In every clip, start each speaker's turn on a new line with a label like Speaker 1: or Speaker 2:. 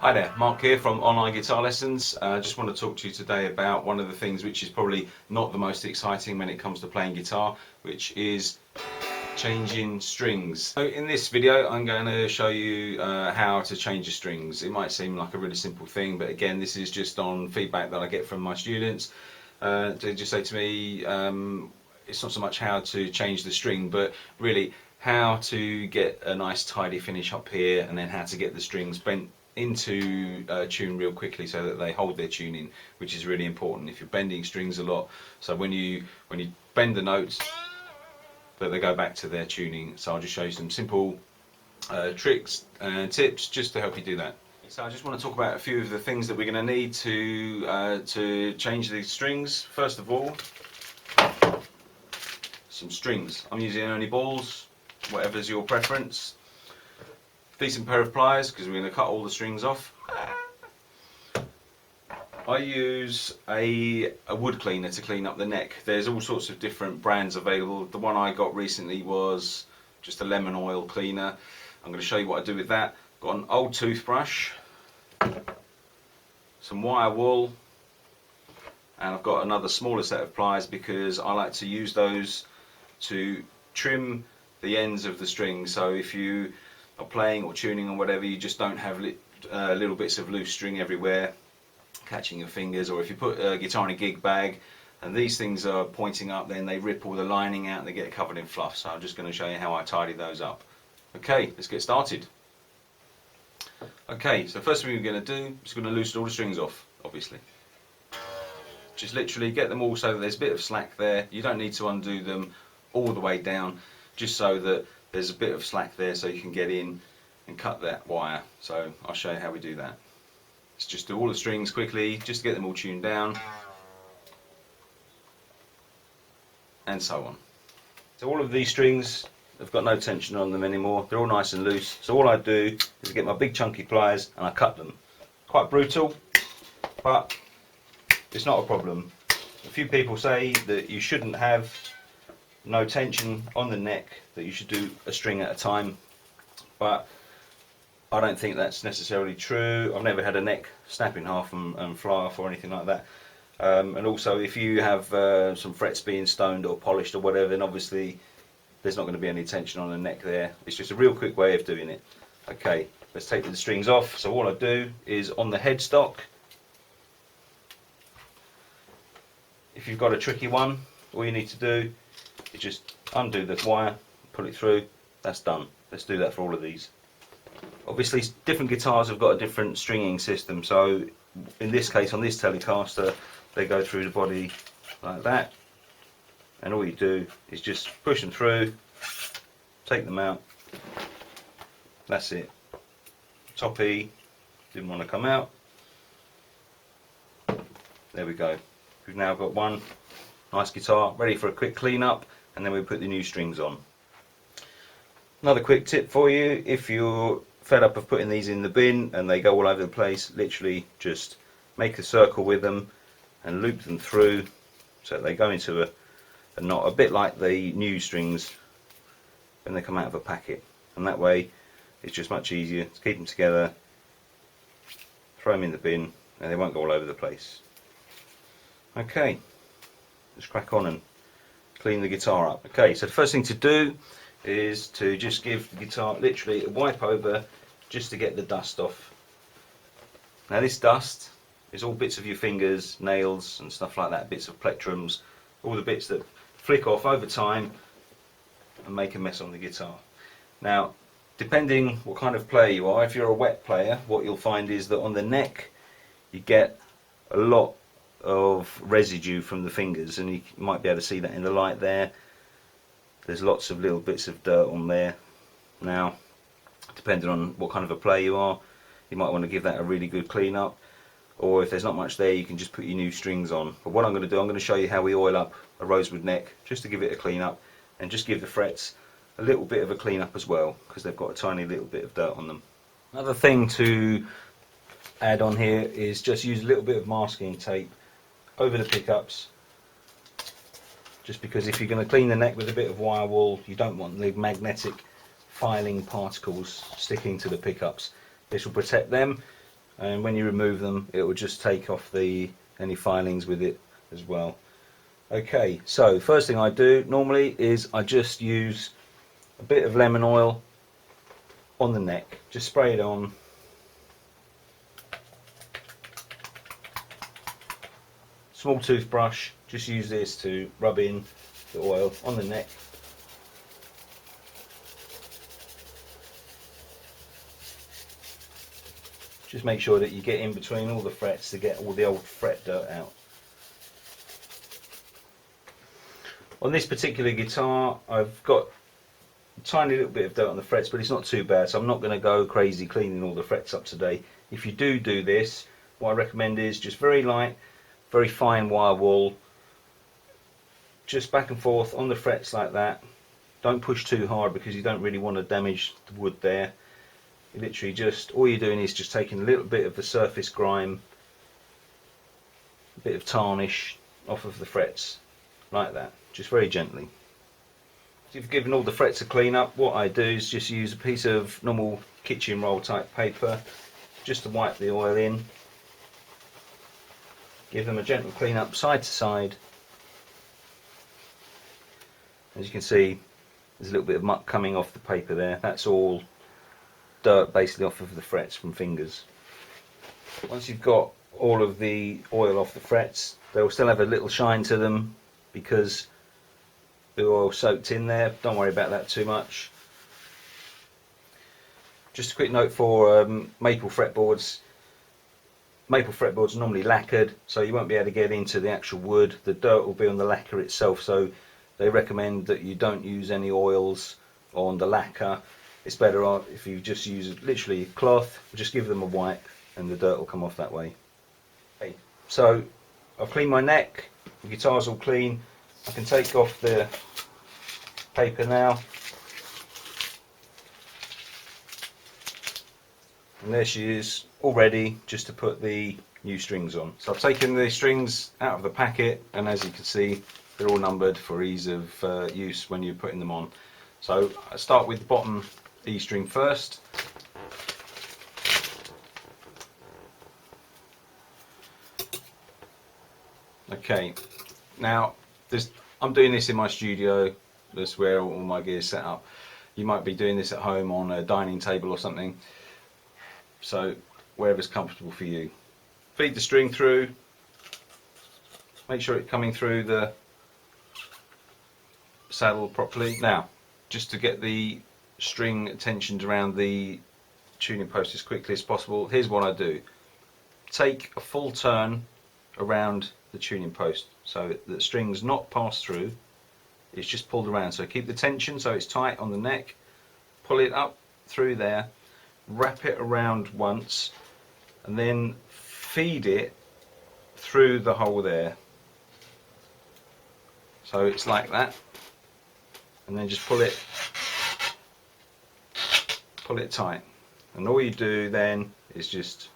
Speaker 1: Hi there, Mark here from Online Guitar Lessons. I just want to talk to you today about one of the things which is probably not the most exciting when it comes to playing guitar, which is changing strings. So in this video I'm going to show you how to change the strings. It might seem like a really simple thing, but again, this is just on feedback that I get from my students. They just say to me, it's not so much how to change the string, but really how to get a nice tidy finish up here, and then how to get the strings bent into tune real quickly so that they hold their tuning, which is really important if you're bending strings a lot. So when you bend the notes, that they go back to their tuning. So I'll just show you some simple tricks and tips just to help you do that. So I just want to talk about a few of the things that we're going to need to change these strings. First of all, some strings. I'm using only balls, whatever's your preference. Decent pair of pliers because we're going to cut all the strings off. I use a wood cleaner to clean up the neck. There's all sorts of different brands available. The one I got recently was just a lemon oil cleaner. I'm going to show you what I do with that. Got an old toothbrush, some wire wool, and I've got another smaller set of pliers because I like to use those to trim the ends of the strings. So if you are playing or tuning or whatever, you just don't have little bits of loose string everywhere catching your fingers, or if you put a guitar in a gig bag and these things are pointing up, then they rip all the lining out and they get covered in fluff. So I'm just going to show you how I tidy those up. Okay, let's get started. Okay, so first thing we're going to do is going to loosen all the strings off, obviously. Just literally get them all so that there's a bit of slack there. You don't need to undo them all the way down, just so that there's a bit of slack there so you can get in and cut that wire. So I'll show you how we do that. Let's just do all the strings quickly, just to get them all tuned down, and so on. So all of these strings have got no tension on them anymore, they're all nice and loose. So all I do is get my big chunky pliers and I cut them. Quite brutal, but it's not a problem. A few people say that you shouldn't have no tension on the neck, that you should do a string at a time, but I don't think that's necessarily true. I've never had a neck snap in half and fly off or anything like that. And also, if you have some frets being stoned or polished or whatever, then obviously there's not going to be any tension on the neck there. It's just a real quick way of doing it. Okay, let's take the strings off. So all I do is on the headstock, if you've got a tricky one, all you need to do is just undo the wire, pull it through, that's done. Let's do that for all of these. Obviously different guitars have got a different stringing system, so in this case on this Telecaster they go through the body like that, and all you do is just push them through, take them out, that's it. Top E didn't want to come out, there we go. We've now got one nice guitar ready for a quick clean up, and then we put the new strings on. Another quick tip for you, if you're fed up of putting these in the bin and they go all over the place, literally just make a circle with them and loop them through so that they go into a knot, a bit like the new strings when they come out of a packet, and that way it's just much easier to keep them together, throw them in the bin and they won't go all over the place. Okay, let's crack on and clean the guitar up. Okay, so the first thing to do is to just give the guitar literally a wipe over just to get the dust off. Now this dust is all bits of your fingers, nails and stuff like that, bits of plectrums, all the bits that flick off over time and make a mess on the guitar. Now depending what kind of player you are, if you're a wet player, what you'll find is that on the neck you get a lot of residue from the fingers, and you might be able to see that in the light there. There's lots of little bits of dirt on there. Now depending on what kind of a player you are, you might want to give that a really good clean up, or if there's not much there you can just put your new strings on. But what I'm going to do, I'm going to show you how we oil up a rosewood neck just to give it a clean up and just give the frets a little bit of a clean up as well, because they've got a tiny little bit of dirt on them. Another thing to add on here is just use a little bit of masking tape over the pickups, just because if you're going to clean the neck with a bit of wire wool, you don't want the magnetic filing particles sticking to the pickups. This will protect them, and when you remove them it will just take off any filings with it as well. Okay, so first thing I do normally is I just use a bit of lemon oil on the neck, just spray it on. Small toothbrush, just use this to rub in the oil on the neck. Just make sure that you get in between all the frets to get all the old fret dirt out. On this particular guitar I've got a tiny little bit of dirt on the frets, but it's not too bad, so I'm not going to go crazy cleaning all the frets up today. If you do this, what I recommend is just very light, very fine wire wool, just back and forth on the frets like that. Don't push too hard because you don't really want to damage the wood there. You literally just, all you're doing is just taking a little bit of the surface grime, a bit of tarnish off of the frets, like that, just very gently. If you've given all the frets a clean up, what I do is just use a piece of normal kitchen roll type paper just to wipe the oil in. Give them a gentle clean up side to side. As you can see, there's a little bit of muck coming off the paper there. That's all dirt basically off of the frets from fingers. Once you've got all of the oil off the frets, they'll still have a little shine to them because the oil soaked in there. Don't worry about that too much. Just a quick note for maple fretboards. Maple fretboards are normally lacquered, so you won't be able to get into the actual wood. The dirt will be on the lacquer itself, so they recommend that you don't use any oils on the lacquer. It's better if you just use literally cloth, just give them a wipe and the dirt will come off that way. Okay, so I've cleaned my neck, the guitar's all clean. I can take off the paper now. And there she is, all ready just to put the new strings on. So I've taken the strings out of the packet, and as you can see, they're all numbered for ease of use when you're putting them on. So I start with the bottom E string first. Okay, now I'm doing this in my studio. That's where all my gear is set up. You might be doing this at home on a dining table or something. So wherever's comfortable for you. Feed the string through. Make sure it's coming through the saddle properly. Now, just to get the string tensioned around the tuning post as quickly as possible, here's what I do. Take a full turn around the tuning post so that the string's not passed through, it's just pulled around. So keep the tension so it's tight on the neck, pull it up through there, wrap it around once, and then feed it through the hole there. So it's like that, and then just pull it tight. And all you do then is just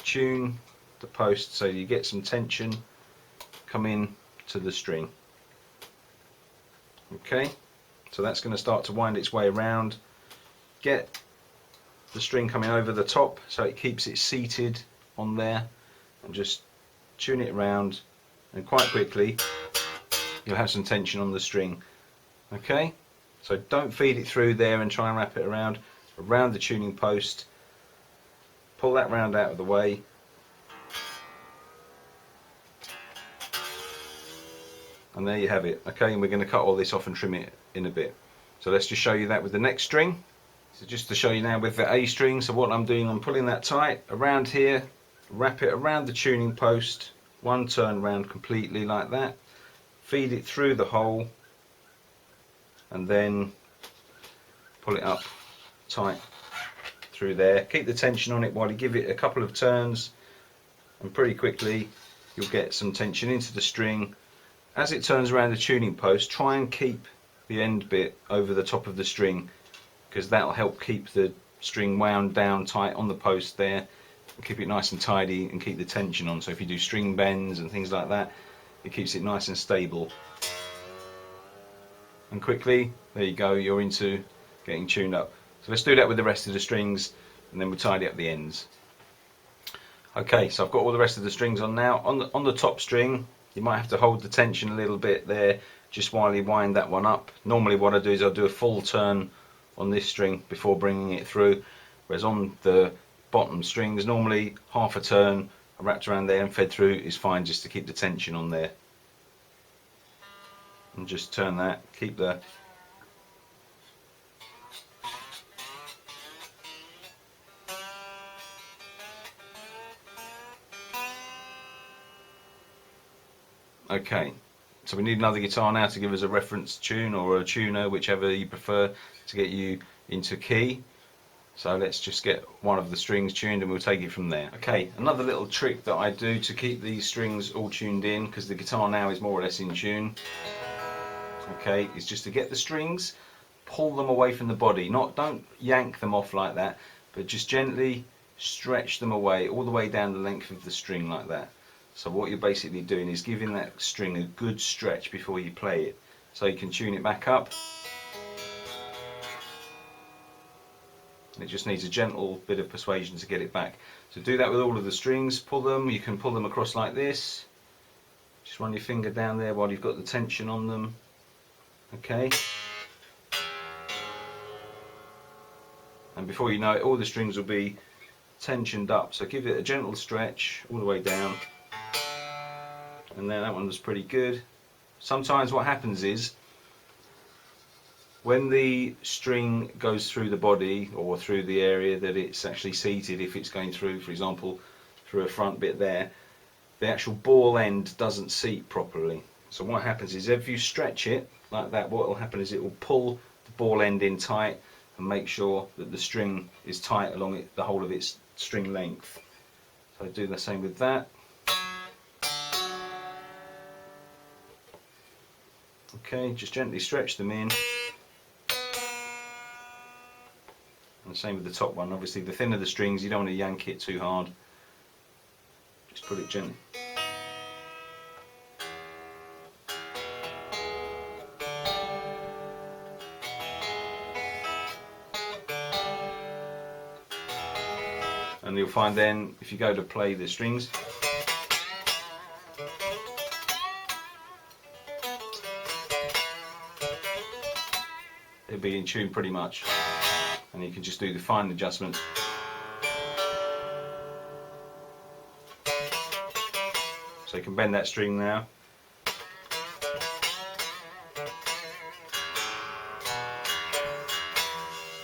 Speaker 1: tune the post so you get some tension come in to the string. Okay, so that's going to start to wind its way around. Get the string coming over the top so it keeps it seated on there, and just tune it around, and quite quickly you'll have some tension on the string. Okay, so don't feed it through there and try and wrap it around the tuning post. Pull that round out of the way, and there you have it. Okay, and we're going to cut all this off and trim it in a bit. So let's just show you that with the next string. So just to show you now with the A string, so what I'm doing, I'm pulling that tight around here, wrap it around the tuning post, one turn round completely like that, feed it through the hole, and then pull it up tight through there. Keep the tension on it while you give it a couple of turns, and pretty quickly you'll get some tension into the string. As it turns around the tuning post, try and keep the end bit over the top of the string, because that'll help keep the string wound down tight on the post there, and keep it nice and tidy and keep the tension on. So if you do string bends and things like that, it keeps it nice and stable. And quickly, there you go, you're into getting tuned up. So let's do that with the rest of the strings, and then we'll tidy up the ends. Okay, so I've got all the rest of the strings on now. On the top string, you might have to hold the tension a little bit there just while you wind that one up. Normally what I do is I'll do a full turn on this string before bringing it through, whereas on the bottom strings, normally half a turn wrapped around there and fed through is fine, just to keep the tension on there. And just turn that, keep the okay. So we need another guitar now to give us a reference tune, or a tuner, whichever you prefer, to get you into key. So let's just get one of the strings tuned and we'll take it from there. Okay, another little trick that I do to keep these strings all tuned in, because the guitar now is more or less in tune, okay, is just to get the strings, pull them away from the body. Don't yank them off like that, but just gently stretch them away, all the way down the length of the string like that. So what you're basically doing is giving that string a good stretch before you play it, so you can tune it back up. It just needs a gentle bit of persuasion to get it back. So do that with all of the strings, pull them, you can pull them across like this. Just run your finger down there while you've got the tension on them. Okay. And before you know it, all the strings will be tensioned up. So give it a gentle stretch all the way down. And then that one was pretty good. Sometimes what happens is, when the string goes through the body or through the area that it's actually seated, if it's going through, for example, through a front bit there, the actual ball end doesn't seat properly. So what happens is, if you stretch it like that, what will happen is it will pull the ball end in tight and make sure that the string is tight along it, the whole of its string length. So I do the same with that. Okay, just gently stretch them in. And the same with the top one. Obviously, the thinner the strings, you don't want to yank it too hard. Just put it gently. And you'll find then, if you go to play the strings, they'll be in tune pretty much. And you can just do the fine adjustments. So you can bend that string now.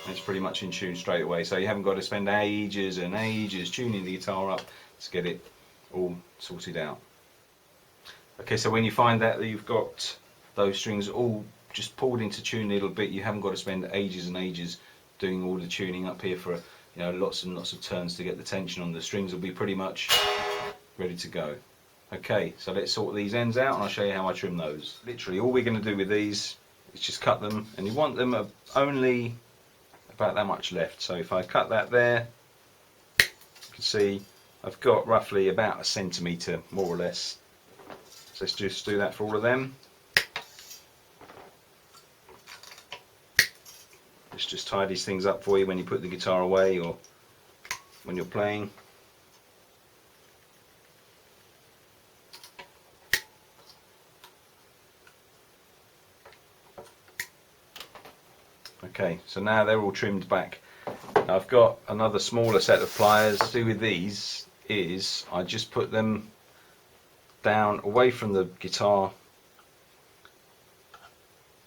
Speaker 1: It's pretty much in tune straight away, so you haven't got to spend ages and ages tuning the guitar up to get it all sorted out. Okay, so when you find that you've got those strings all just pulled into tune a little bit, you haven't got to spend ages and ages doing all the tuning up here for lots and lots of turns to get the tension on. The strings will be pretty much ready to go. Okay, so let's sort these ends out and I'll show you how I trim those. Literally all we're going to do with these is just cut them, and you want them only about that much left. So if I cut that there, you can see I've got roughly about 1 centimetre more or less. So let's just do that for all of them. This just tidies things up for you when you put the guitar away or when you're playing. Okay, so now they're all trimmed back. Now I've got another smaller set of pliers. What I do with these is I just put them down away from the guitar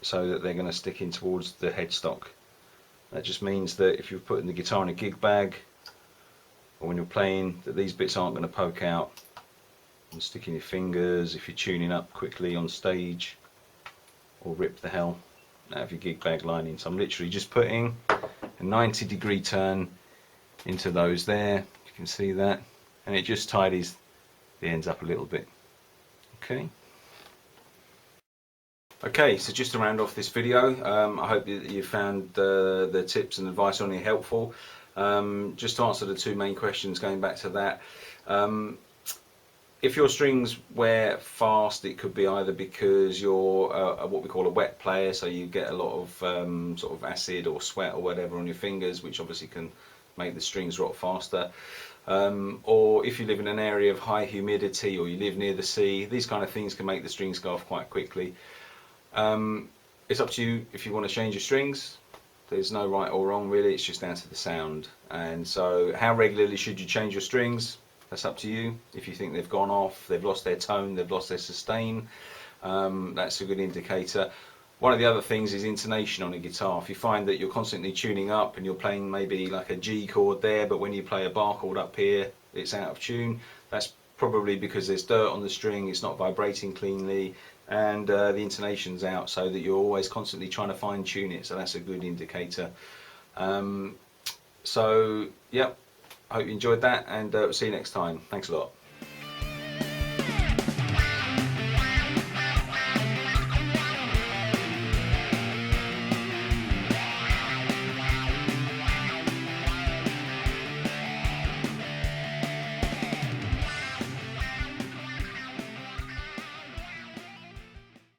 Speaker 1: so that they're going to stick in towards the headstock. That just means that if you're putting the guitar in a gig bag or when you're playing, that these bits aren't going to poke out and stick in your fingers if you're tuning up quickly on stage, or rip the hell out of your gig bag lining. So I'm literally just putting a 90-degree turn into those there, you can see that, and it just tidies the ends up a little bit. Okay, so just to round off this video, I hope that you found the tips and advice on here helpful. Just to answer the two main questions, going back to that, if your strings wear fast, it could be either because you're what we call a wet player, so you get a lot of sort of acid or sweat or whatever on your fingers, which obviously can make the strings rot faster. or if you live in an area of high humidity or you live near the sea, these kind of things can make the strings go off quite quickly. It's up to you if you want to change your strings. There's no right or wrong really, it's just down to the sound. And so how regularly should you change your strings? That's up to you. If you think they've gone off, they've lost their tone, they've lost their sustain, that's a good indicator. One of the other things is intonation on a guitar. If you find that you're constantly tuning up and you're playing maybe like a G chord there, but when you play a bar chord up here it's out of tune, that's probably because there's dirt on the string, it's not vibrating cleanly, and the intonation's out, so that you're always constantly trying to fine tune it, so that's a good indicator. So yeah, I hope you enjoyed that, and we'll see you next time. Thanks a lot.